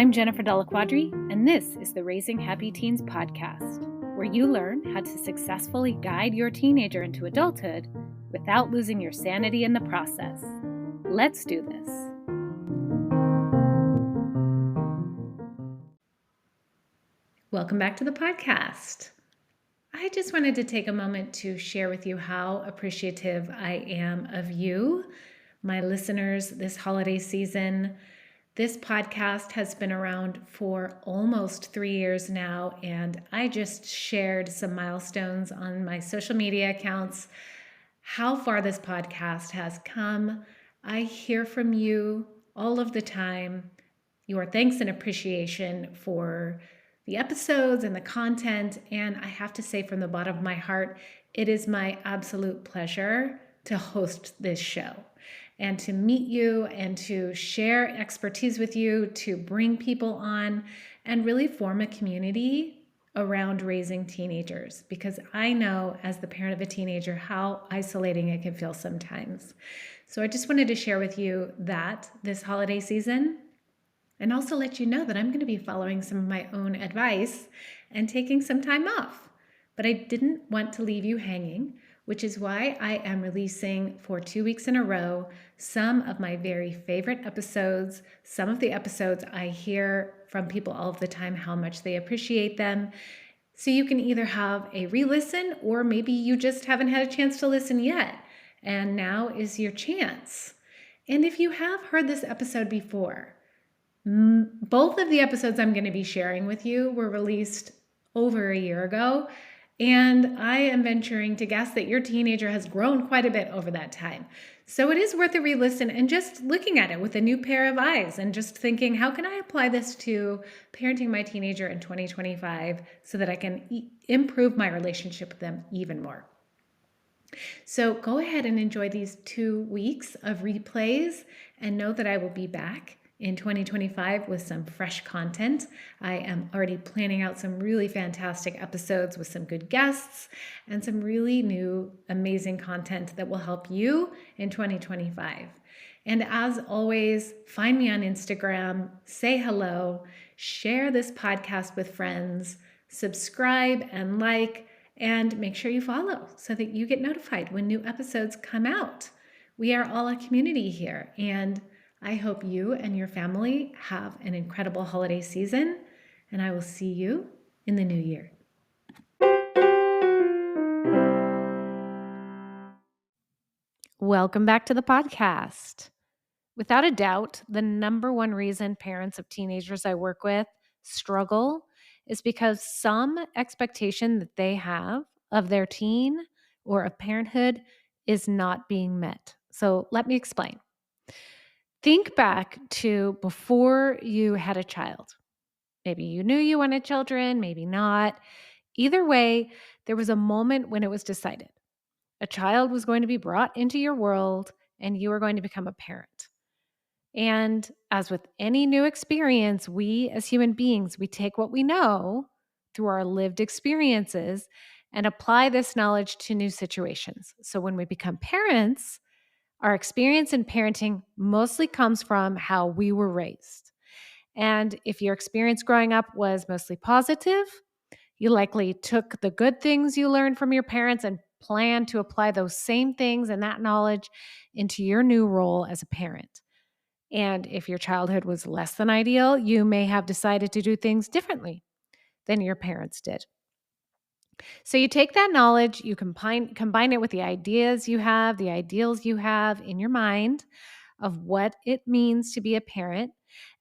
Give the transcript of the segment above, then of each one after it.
I'm Jennifer Della Quadri, and this is the Raising Happy Teens podcast, where you learn how to successfully guide your teenager into adulthood without losing your sanity in the process. Let's do this. Welcome back to the podcast. I just wanted to take a moment to share with you how appreciative I am of you, my listeners, this holiday season. This podcast has been around for almost 3 years now, and I just shared some milestones on my social media accounts, how far this podcast has come. I hear from you all of the time, your thanks and appreciation for the episodes and the content, and I have to say from the bottom of my heart, it is my absolute pleasure to host this show and to meet you and to share expertise with you, to bring people on and really form a community around raising teenagers, because I know as the parent of a teenager how isolating it can feel sometimes. So I just wanted to share with you that this holiday season, and also let you know that I'm going to be following some of my own advice and taking some time off. But I didn't want to leave you hanging, which is why I am releasing for 2 weeks in a row some of my very favorite episodes. Some of the episodes I hear from people all of the time how much they appreciate them. So you can either have a re-listen, or maybe you just haven't had a chance to listen yet, and now is your chance. And if you have heard this episode before, both of the episodes I'm going to be sharing with you were released over a year ago, and I am venturing to guess that your teenager has grown quite a bit over that time. So it is worth a re-listen and just looking at it with a new pair of eyes and just thinking, how can I apply this to parenting my teenager in 2025 so that I can improve my relationship with them even more? So go ahead and enjoy these 2 weeks of replays and know that I will be back in 2025 with some fresh content. I am already planning out some really fantastic episodes with some good guests and some really new, amazing content that will help you in 2025. And as always, find me on Instagram, say hello, share this podcast with friends, subscribe and like, and make sure you follow so that you get notified when new episodes come out. We are all a community here, and I hope you and your family have an incredible holiday season, and I will see you in the new year. Welcome back to the podcast. Without a doubt, the number one reason parents of teenagers I work with struggle is because some expectation that they have of their teen or of parenthood is not being met. So let me explain. Think back to before you had a child. Maybe you knew you wanted children, maybe not. Either way, there was a moment when it was decided. A child was going to be brought into your world and you were going to become a parent. And as with any new experience, we as human beings, we take what we know through our lived experiences and apply this knowledge to new situations. So when we become parents, our experience in parenting mostly comes from how we were raised. And if your experience growing up was mostly positive, you likely took the good things you learned from your parents and planned to apply those same things and that knowledge into your new role as a parent. And if your childhood was less than ideal, you may have decided to do things differently than your parents did. So you take that knowledge, you combine it with the ideas you have, the ideals you have in your mind of what it means to be a parent,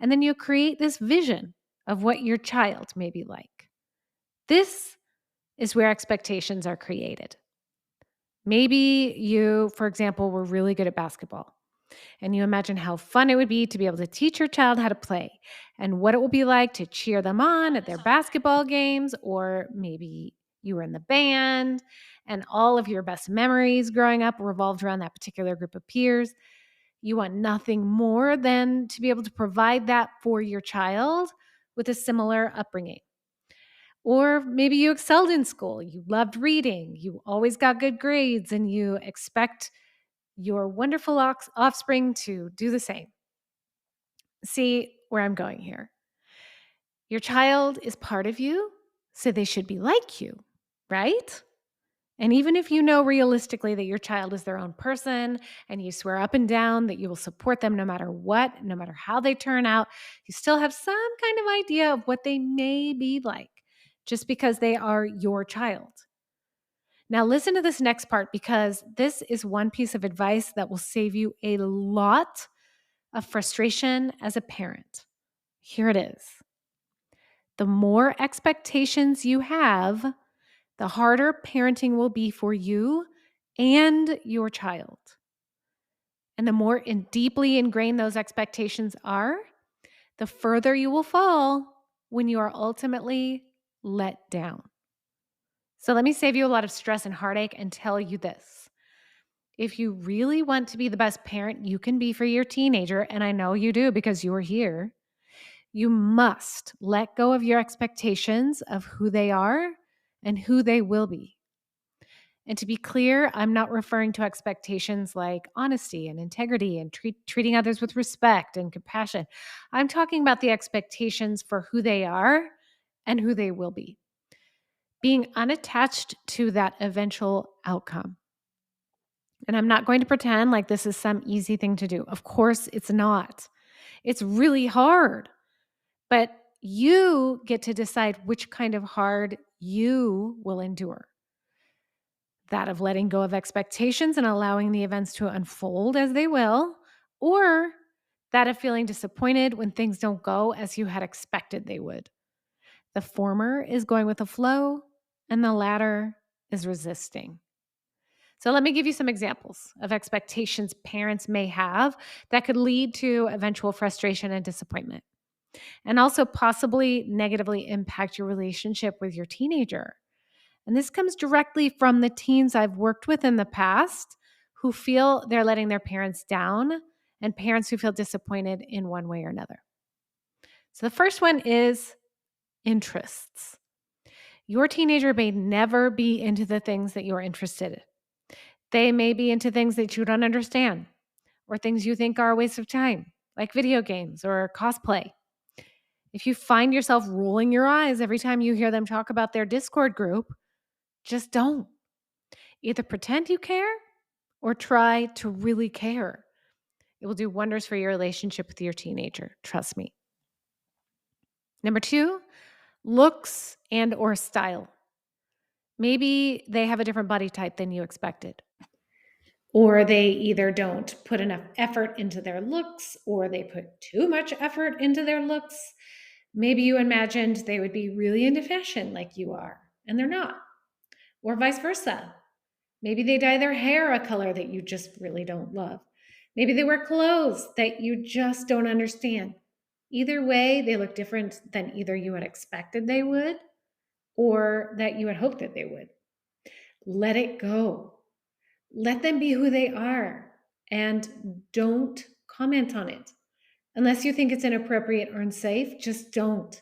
and then you create this vision of what your child may be like. This is where expectations are created. Maybe you, for example, were really good at basketball, and you imagine how fun it would be to be able to teach your child how to play and what it will be like to cheer them on at their basketball games. Or maybe you were in the band and all of your best memories growing up revolved around that particular group of peers. You want nothing more than to be able to provide that for your child with a similar upbringing. Or maybe you excelled in school, you loved reading, you always got good grades, and you expect your wonderful offspring to do the same. See where I'm going here. Your child is part of you, so they should be like you, right? And even if you know realistically that your child is their own person and you swear up and down that you will support them no matter what, no matter how they turn out, you still have some kind of idea of what they may be like just because they are your child. Now, listen to this next part because this is one piece of advice that will save you a lot of frustration as a parent. Here it is. The more expectations you have, the harder parenting will be for you and your child. And the more deeply ingrained those expectations are, the further you will fall when you are ultimately let down. So let me save you a lot of stress and heartache and tell you this. If you really want to be the best parent you can be for your teenager, and I know you do because you are here, you must let go of your expectations of who they are and who they will be. And to be clear, I'm not referring to expectations like honesty and integrity and treating others with respect and compassion. I'm talking about the expectations for who they are and who they will be, being unattached to that eventual outcome. And I'm not going to pretend like this is some easy thing to do. Of course, it's not. It's really hard, but you get to decide which kind of hard you will endure. That of letting go of expectations and allowing the events to unfold as they will, or that of feeling disappointed when things don't go as you had expected they would. The former is going with the flow, and the latter is resisting. So let me give you some examples of expectations parents may have that could lead to eventual frustration and disappointment, and also possibly negatively impact your relationship with your teenager. And this comes directly from the teens I've worked with in the past who feel they're letting their parents down and parents who feel disappointed in one way or another. So the first one is interests. Your teenager may never be into the things that you're interested in. They may be into things that you don't understand or things you think are a waste of time, like video games or cosplay. If you find yourself rolling your eyes every time you hear them talk about their Discord group, just don't. Either pretend you care or try to really care. It will do wonders for your relationship with your teenager. Trust me. Number 2, looks and or style. Maybe they have a different body type than you expected. Or they either don't put enough effort into their looks or they put too much effort into their looks. Maybe you imagined they would be really into fashion like you are, and they're not. Or vice versa. Maybe they dye their hair a color that you just really don't love. Maybe they wear clothes that you just don't understand. Either way, they look different than either you had expected they would or that you had hoped that they would. Let it go. Let them be who they are and don't comment on it. Unless you think it's inappropriate or unsafe, just don't.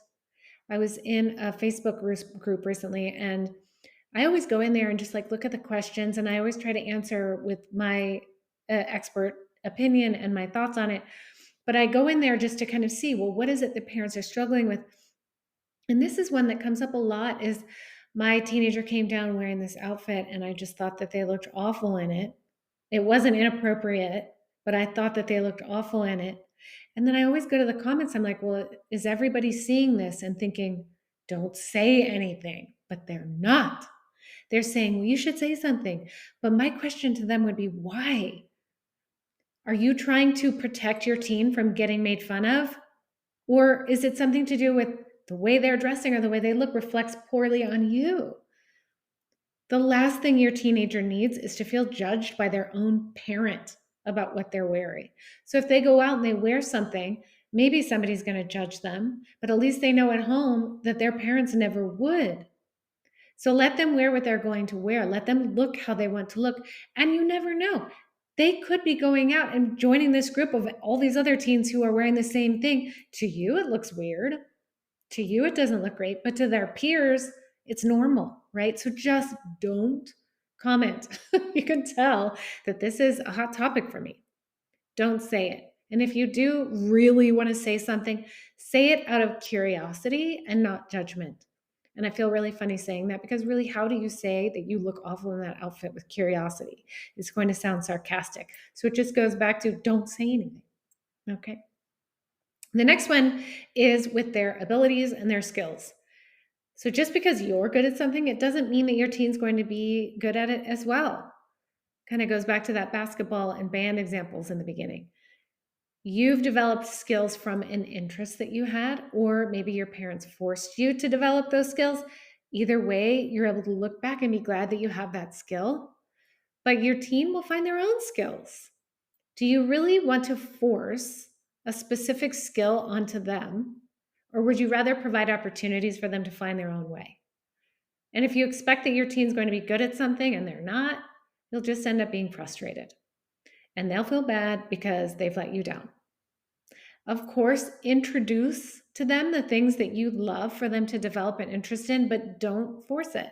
I was in a Facebook group recently and I always go in there and just like look at the questions and I always try to answer with my expert opinion and my thoughts on it. But I go in there just to kind of see, well, what is it that parents are struggling with? And this is one that comes up a lot is my teenager came down wearing this outfit and I just thought that they looked awful in it. It wasn't inappropriate, but I thought that they looked awful in it. And then I always go to the comments. I'm like, well, is everybody seeing this and thinking, don't say anything? But they're not. They're saying, well, you should say something. But my question to them would be, why? Are you trying to protect your teen from getting made fun of? Or is it something to do with the way they're dressing or the way they look reflects poorly on you? The last thing your teenager needs is to feel judged by their own parent about what they're wearing. So if they go out and they wear something, maybe somebody's going to judge them, but at least they know at home that their parents never would. So let them wear what they're going to wear. Let them look how they want to look. And you never know. They could be going out and joining this group of all these other teens who are wearing the same thing. To you, it looks weird. To you, it doesn't look great. But to their peers, it's normal, right? So just don't comment. You can tell that this is a hot topic for me. Don't say it. And if you do really want to say something, say it out of curiosity and not judgment. And I feel really funny saying that because really, how do you say that you look awful in that outfit with curiosity? It's going to sound sarcastic. So it just goes back to don't say anything. Okay. The next one is with their abilities and their skills. So just because you're good at something, it doesn't mean that your teen's going to be good at it as well. Kind of goes back to that basketball and band examples in the beginning. You've developed skills from an interest that you had, or maybe your parents forced you to develop those skills. Either way, you're able to look back and be glad that you have that skill, but your teen will find their own skills. Do you really want to force a specific skill onto them, or would you rather provide opportunities for them to find their own way? And if you expect that your teen's going to be good at something and they're not, you'll just end up being frustrated. And they'll feel bad because they've let you down. Of course, introduce to them the things that you'd love for them to develop an interest in, but don't force it.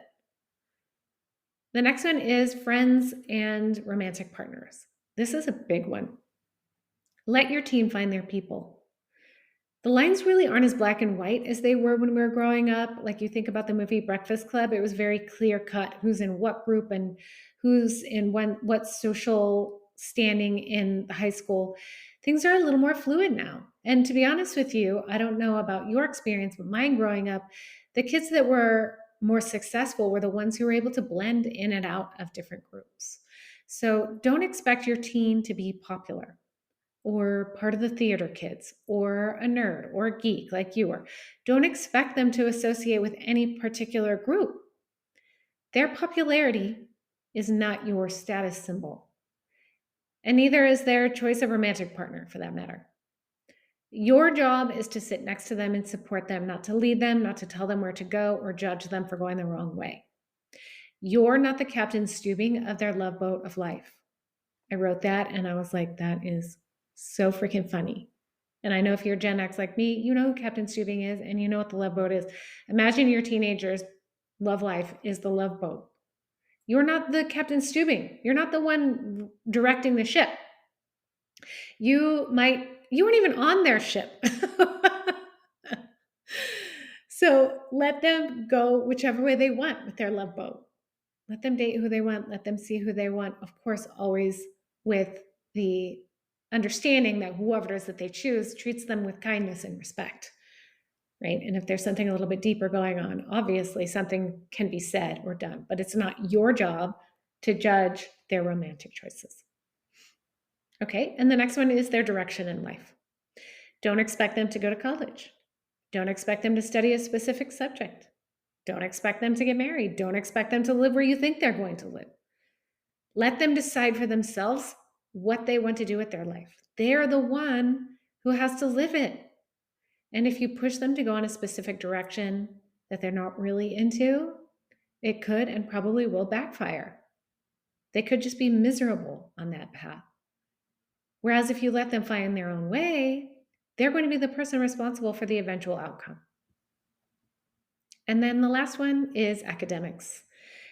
The next one is friends and romantic partners. This is a big one. Let your teen find their people. The lines really aren't as black and white as they were when we were growing up. Like you think about the movie Breakfast Club, it was very clear cut who's in what group and who's in what social standing in the high school. Things are a little more fluid now. And to be honest with you, I don't know about your experience, but mine growing up, the kids that were more successful were the ones who were able to blend in and out of different groups. So don't expect your teen to be popular or part of the theater kids, or a nerd, or a geek like you are. Don't expect them to associate with any particular group. Their popularity is not your status symbol, and neither is their choice of romantic partner, for that matter. Your job is to sit next to them and support them, not to lead them, not to tell them where to go, or judge them for going the wrong way. You're not the Captain Stubing of their love boat of life. I wrote that, and I was like, that is so freaking funny. And I know if you're Gen X like me, you know who Captain Stubing is and you know what the love boat is. Imagine your teenager's love life is the love boat. You're not the Captain Stubing. You're not the one directing the ship. You weren't even on their ship. So let them go whichever way they want with their love boat. Let them date who they want. Let them see who they want. Of course, always with the understanding that whoever it is that they choose treats them with kindness and respect, right? And if there's something a little bit deeper going on, obviously something can be said or done, but it's not your job to judge their romantic choices. Okay, and the next one is their direction in life. Don't expect them to go to college. Don't expect them to study a specific subject. Don't expect them to get married. Don't expect them to live where you think they're going to live. Let them decide for themselves what they want to do with their life. They're the one who has to live it. And if you push them to go in a specific direction that they're not really into, it could and probably will backfire. They could just be miserable on that path. Whereas if you let them find their own way, they're going to be the person responsible for the eventual outcome. And then the last one is academics.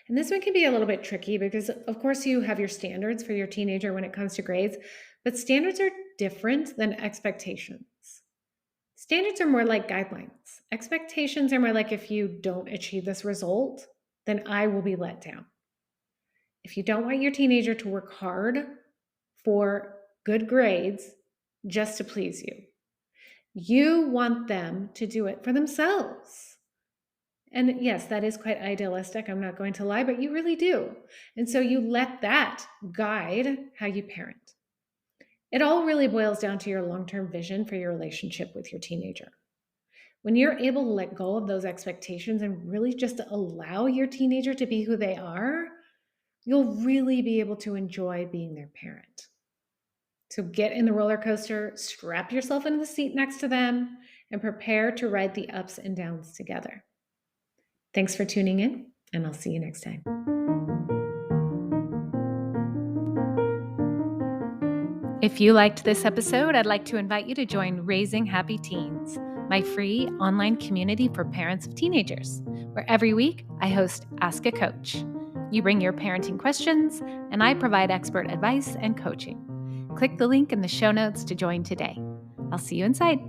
And this one can be a little bit tricky because, of course, you have your standards for your teenager when it comes to grades, but standards are different than expectations. Standards are more like guidelines. Expectations are more like if you don't achieve this result, then I will be let down. If you don't want your teenager to work hard for good grades just to please you, you want them to do it for themselves. And yes, that is quite idealistic. I'm not going to lie, but you really do. And so you let that guide how you parent. It all really boils down to your long-term vision for your relationship with your teenager. When you're able to let go of those expectations and really just allow your teenager to be who they are, you'll really be able to enjoy being their parent. So get in the roller coaster, strap yourself into the seat next to them, and prepare to ride the ups and downs together. Thanks for tuning in, and I'll see you next time. If you liked this episode, I'd like to invite you to join Raising Happy Teens, my free online community for parents of teenagers, where every week I host Ask a Coach. You bring your parenting questions, and I provide expert advice and coaching. Click the link in the show notes to join today. I'll see you inside.